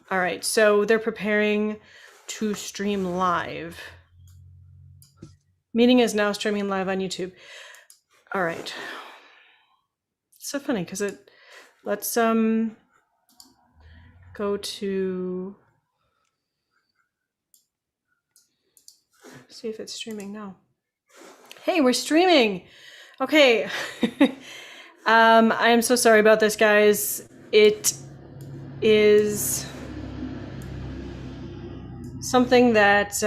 All right, so they're preparing to stream live. Meeting is now streaming live on YouTube. All right. It's so funny because let's go to see if it's streaming now. Hey, we're streaming. Okay. I am so sorry about this, guys. It is something that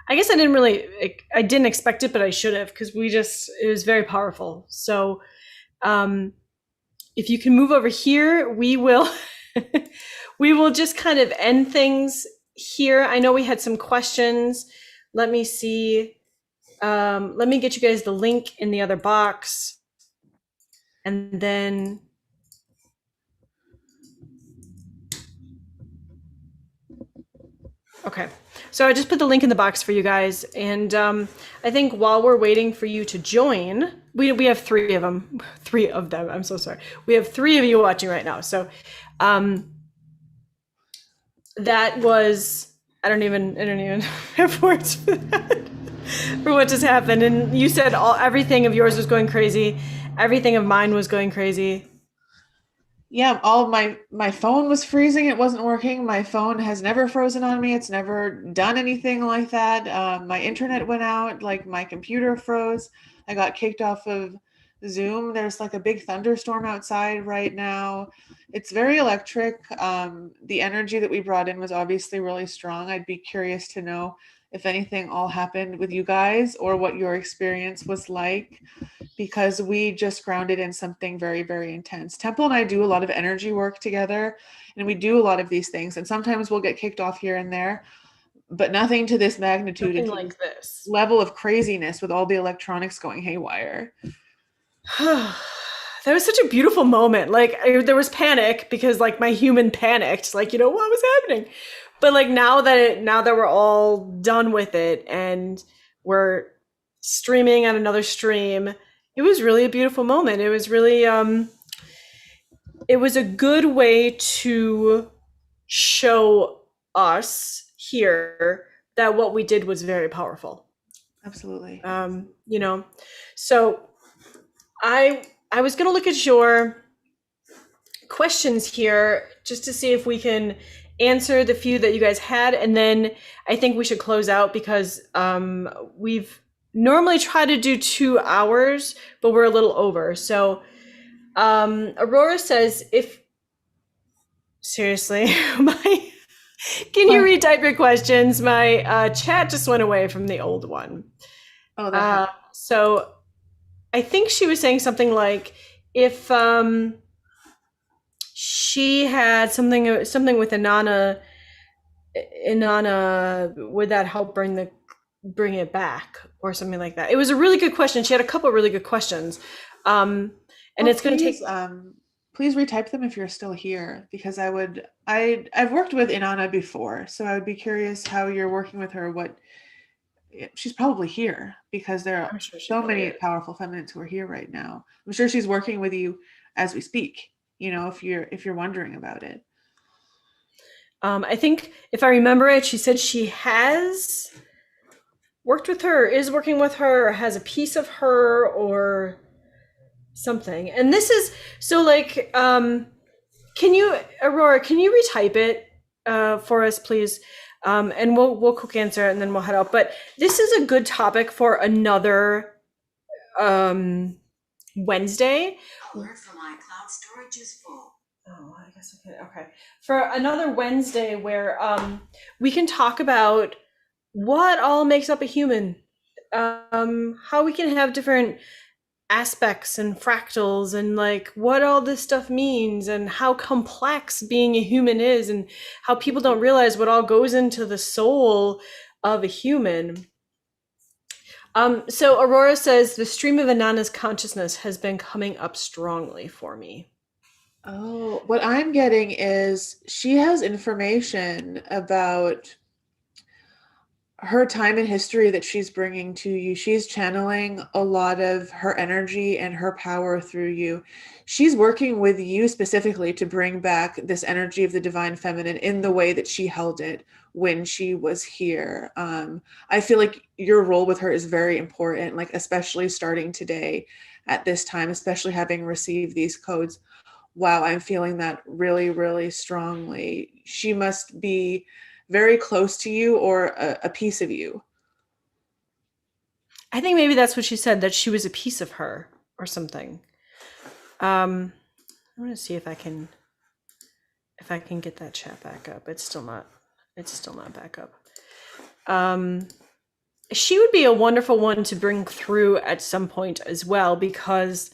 I guess I didn't expect it, but I should have, because it was very powerful. So if you can move over here, we will we will just kind of end things here. I know we had some questions. Let me see. Let me get you guys the link in the other box. And then okay. So I just put the link in the box for you guys. And I think while we're waiting for you to join, we have three of them. Three of them. I'm so sorry. We have three of you watching right now. So that was, I don't even have words for that, for what just happened. And you said everything of yours was going crazy. Everything of mine was going crazy. Yeah, all my phone was freezing. It wasn't working. My phone has never frozen on me. It's never done anything like that. My internet went out. Like my computer froze. I got kicked off of Zoom. There's like a big thunderstorm outside right now. It's very electric. The energy that we brought in was obviously really strong. I'd be curious to know if anything all happened with you guys or what your experience was like, because we just grounded in something very, very intense. Temple and I do a lot of energy work together, and we do a lot of these things. And sometimes we'll get kicked off here and there, but nothing to this magnitude and Nothing to this like this. level of craziness with all the electronics going haywire. That was such a beautiful moment. Like there was panic because like my human panicked, like, what was happening? But like now that we're all done with it and we're streaming on another stream, it was really a beautiful moment. It was really it was a good way to show us here that what we did was very powerful. Absolutely. You know. So I was going to look at your questions here just to see if we can answer the few that you guys had, and then I think we should close out because we've normally tried to do 2 hours, but we're a little over. So Aurora says, if seriously, my can you retype your questions? My chat just went away from the old one. Oh, that happened. So I think she was saying something like, if she had something with Inanna, would that help bring it back or something like that? It was a really good question. She had a couple of really good questions. And Well, it's going to take please retype them if you're still here, because I've worked with Inanna before, so I would be curious how you're working with her. What she's probably here because there are I'm sure she so probably many is. powerful feminists who are here right now. I'm sure she's working with you as we speak, if you're wondering about it. I think if I remember it, she said she has worked with her, is working with her, or has a piece of her, or something. And this is so like, can you, Aurora, can you retype it for us, please? And we'll quick answer it and then we'll head out. But this is a good topic for another Wednesday. Alert from iCloud storage is full. Oh, I guess I can. Okay. For another Wednesday where we can talk about what all makes up a human, how we can have different aspects and fractals, and like what all this stuff means, and how complex being a human is, and how people don't realize what all goes into the soul of a human. So Aurora says the stream of Inanna's consciousness has been coming up strongly for me. Oh, what I'm getting is she has information about her time in history that she's bringing to you. She's channeling a lot of her energy and her power through you. She's working with you specifically to bring back this energy of the divine feminine in the way that she held it when she was here. I feel like your role with her is very important, like especially starting today at this time, especially having received these codes. Wow, I'm feeling that really, really strongly. She must be very close to you or a piece of you. I think maybe that's what she said, that she was a piece of her or something. I'm gonna see if I can get that chat back up. It's still not back up. She would be a wonderful one to bring through at some point as well, because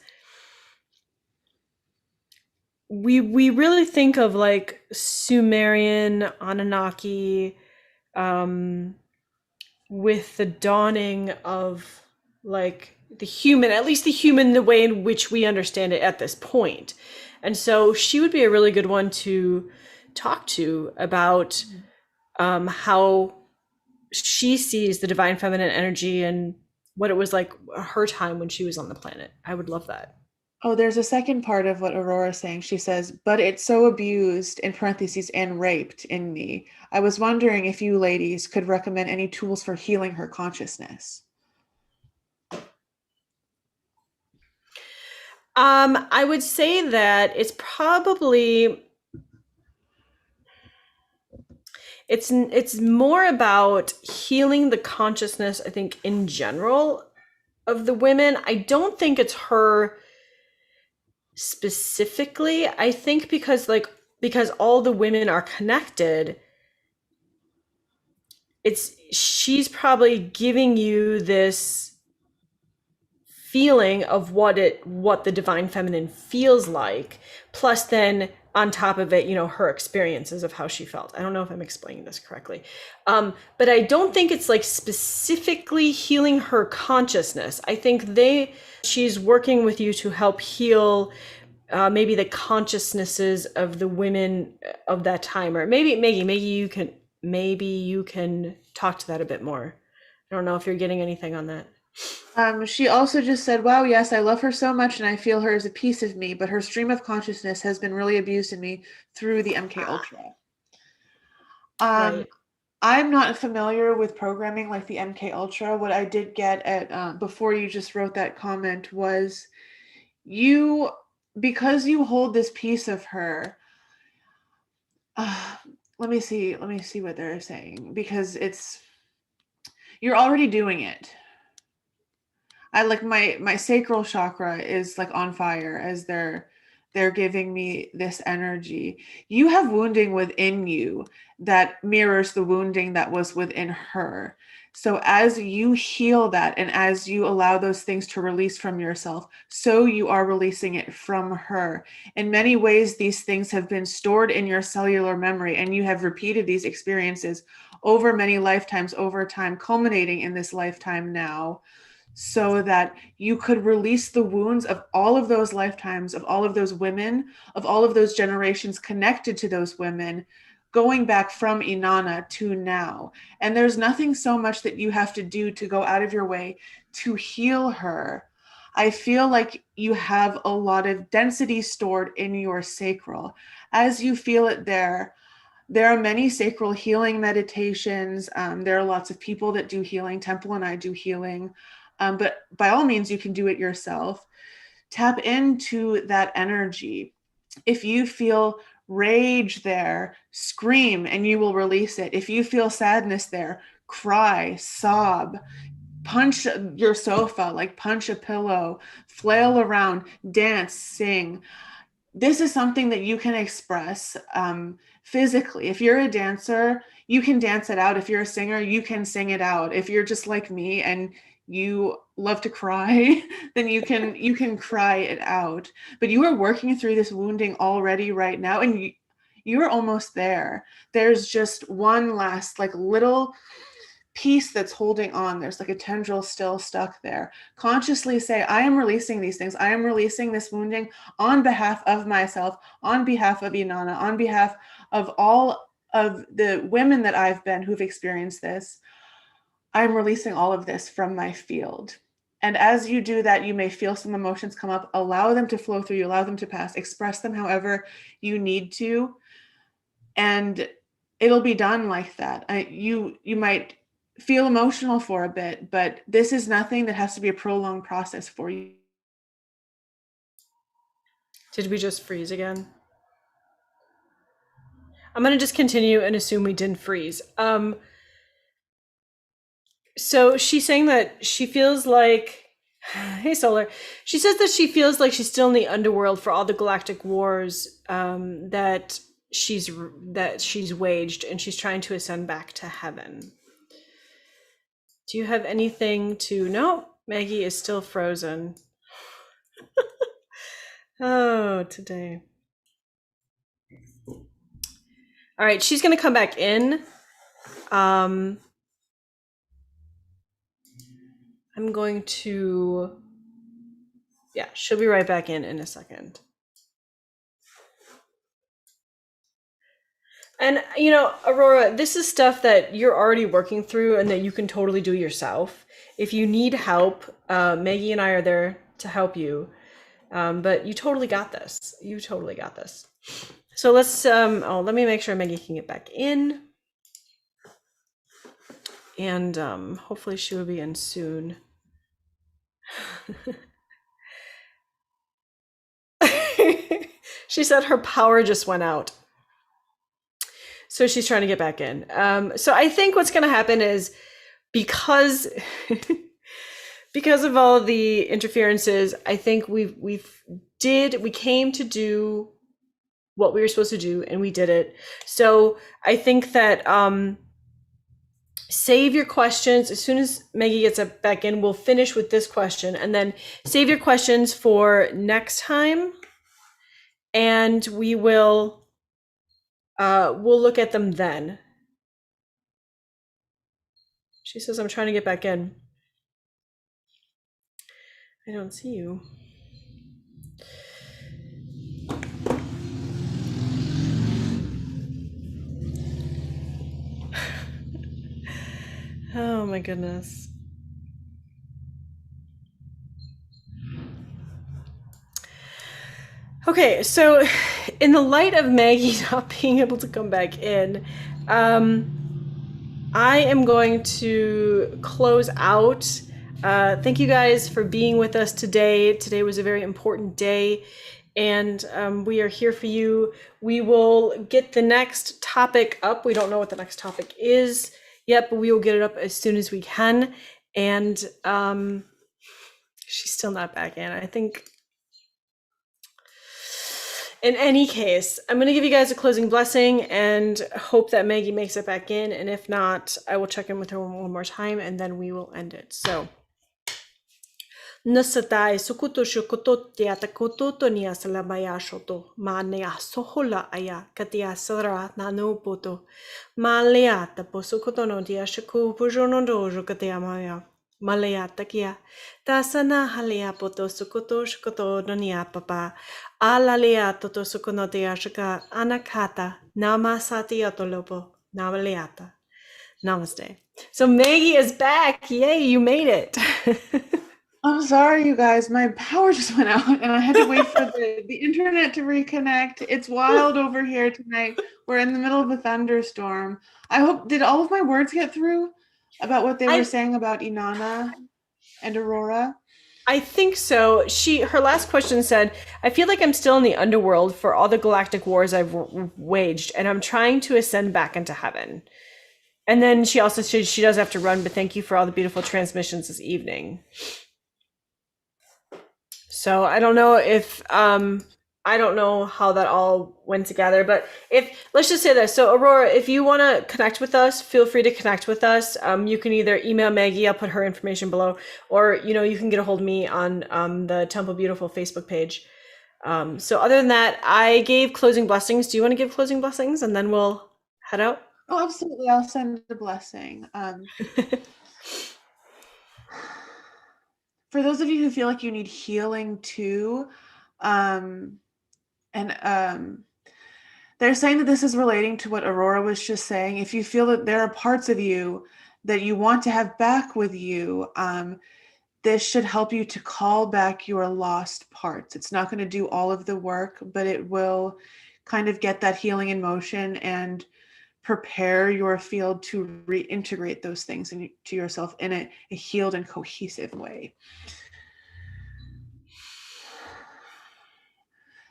we really think of like Sumerian, Anunnaki, with the dawning of like the human, at least the human, the way in which we understand it at this point. And so she would be a really good one to talk to about how she sees the divine feminine energy and what it was like her time when she was on the planet. I would love that. Oh, there's a second part of what Aurora's saying. She says, but it's so abused, in parentheses, and raped in me. I was wondering if you ladies could recommend any tools for healing her consciousness. I would say that it's more about healing the consciousness, I think, in general of the women. I don't think it's her specifically. I think because all the women are connected, she's probably giving you this feeling of what the divine feminine feels like, plus then on top of it, her experiences of how she felt. I don't know if I'm explaining this correctly, but I don't think it's like specifically healing her consciousness. I think she's working with you to help heal maybe the consciousnesses of the women of that time. Or maybe you can talk to that a bit more. I don't know if you're getting anything on that. She also just said, wow, yes, I love her so much and I feel her as a piece of me, but her stream of consciousness has been really abused in me through the MK Ultra. Right. I'm not familiar with programming like the MK Ultra. What I did get at before you just wrote that comment was because you hold this piece of her. Let me see what they're saying, because you're already doing it. I like my sacral chakra is like on fire as they're giving me this energy. You have wounding within you that mirrors the wounding that was within her. So as you heal that and as you allow those things to release from yourself, so you are releasing it from her. In many ways, these things have been stored in your cellular memory, and you have repeated these experiences over many lifetimes over time, culminating in this lifetime now, so that you could release the wounds of all of those lifetimes, of all of those women, of all of those generations connected to those women, going back from Inanna to now. And there's nothing so much that you have to do to go out of your way to heal her. I feel like you have a lot of density stored in your sacral. As you feel it there are many sacral healing meditations. There are lots of people that do healing. Temple and I do healing. But by all means, you can do it yourself. Tap into that energy. If you feel rage there, scream and you will release it. If you feel sadness there, cry, sob, punch your sofa, like punch a pillow, flail around, dance, sing. This is something that you can express physically. If you're a dancer, you can dance it out. If you're a singer, you can sing it out. If you're just like me and you love to cry, then you can cry it out. But you are working through this wounding already right now, and you're almost there. There's just one last like little piece that's holding on. There's like a tendril still stuck there. Consciously say, I am releasing these things. I am releasing this wounding on behalf of myself, on behalf of Inanna, on behalf of all of the women that I've been who've experienced this. I'm releasing all of this from my field. And as you do that, you may feel some emotions come up. Allow them to flow through you, allow them to pass, express them however you need to. And it'll be done like that. You might feel emotional for a bit, but this is nothing that has to be a prolonged process for you. Did we just freeze again? I'm going to just continue and assume we didn't freeze. So she's saying that she feels like, hey Solar, she says that she feels like she's still in the underworld for all the galactic wars that she's waged, and she's trying to ascend back to heaven. Do you have anything to? No, Maggie is still frozen. Oh, today. All right, she's gonna come back in. I'm going to, yeah, she'll be right back in a second. And, you know, Aurora, this is stuff that you're already working through and that you can totally do yourself. If you need help, Maggie and I are there to help you. But you totally got this. You totally got this. So let's, let me make sure Maggie can get back in. And hopefully she will be in soon. She said her power just went out. So she's trying to get back in. So I think what's going to happen is because because of all the interferences, I think we came to do what we were supposed to do, and we did it. So I think that save your questions. As soon as Maggie gets back in, we'll finish with this question, and then save your questions for next time, and we'll look at them then. She says, I'm trying to get back in. I don't see you. Oh my goodness. Okay, so in the light of Maggie not being able to come back in, I am going to close out. Thank you guys for being with us today. Today was a very important day, and we are here for you. We will get the next topic up. We don't know what the next topic is yet, but we will get it up as soon as we can. And she's still not back in. I think, in any case, I'm going to give you guys a closing blessing and hope that Maggie makes it back in. And if not, I will check in with her one more time and then we will end it. So. Nasatai sukuto shukoto tiata kototo nia salamaya shoto ma nea sohola aya katia sara nano poto ma leata posukoto no dia shaku pujono dojo katia maya maleata kia tasana halea poto sukoto shukoto nia papa ala leata to sukono dia shaka anakata namasati atolopo namaleata. Namaste. So Maggie is back. Yay, you made it. I'm sorry, you guys. My power just went out and I had to wait for the internet to reconnect. It's wild over here tonight. We're in the middle of a thunderstorm. I hope, did all of my words get through about what they were saying about Inanna and Aurora? I think so. Her last question said, I feel like I'm still in the underworld for all the galactic wars I've waged, and I'm trying to ascend back into heaven. And then she also said she does have to run, but thank you for all the beautiful transmissions this evening. So I don't know if I don't know how that all went together, but let's just say this. So Aurora, if you want to connect with us, feel free to connect with us. You can either email Maggie, I'll put her information below, or you can get a hold of me on the Temple Beautiful Facebook page. So other than that, I gave closing blessings. Do you want to give closing blessings and then we'll head out? Oh, absolutely. I'll send a blessing. For those of you who feel like you need healing too, they're saying that this is relating to what Aurora was just saying. If you feel that there are parts of you that you want to have back with you. This should help you to call back your lost parts. It's not going to do all of the work, but it will kind of get that healing in motion and prepare your field to reintegrate those things into yourself in a healed and cohesive way.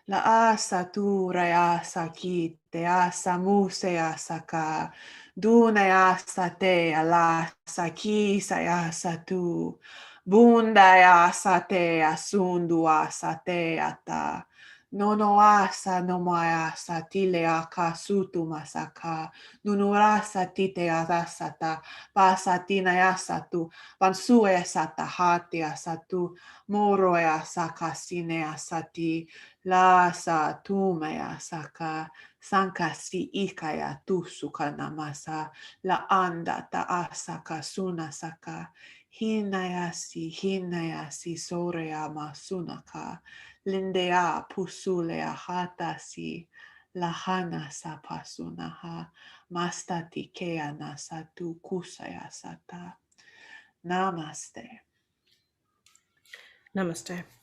La asa tu asa ki te asa muse asa ka dune asa te ala asa ki sa asa tu bunda asa te asundu asa te ata nono asa no mai asa tile aka sutu masaka nunurasa tite asata pasa tina asa tu pansue asata hati asa tu moro asa kasine asati la sa tu mea saka sanka si ikaya tu suka namasa la anda ta asaka suna saka hinayasi sorea masunaka lindea pusulea hatasi lahana sa pasunaha mastati kea nasatu kusaya sata. Namaste. Namaste.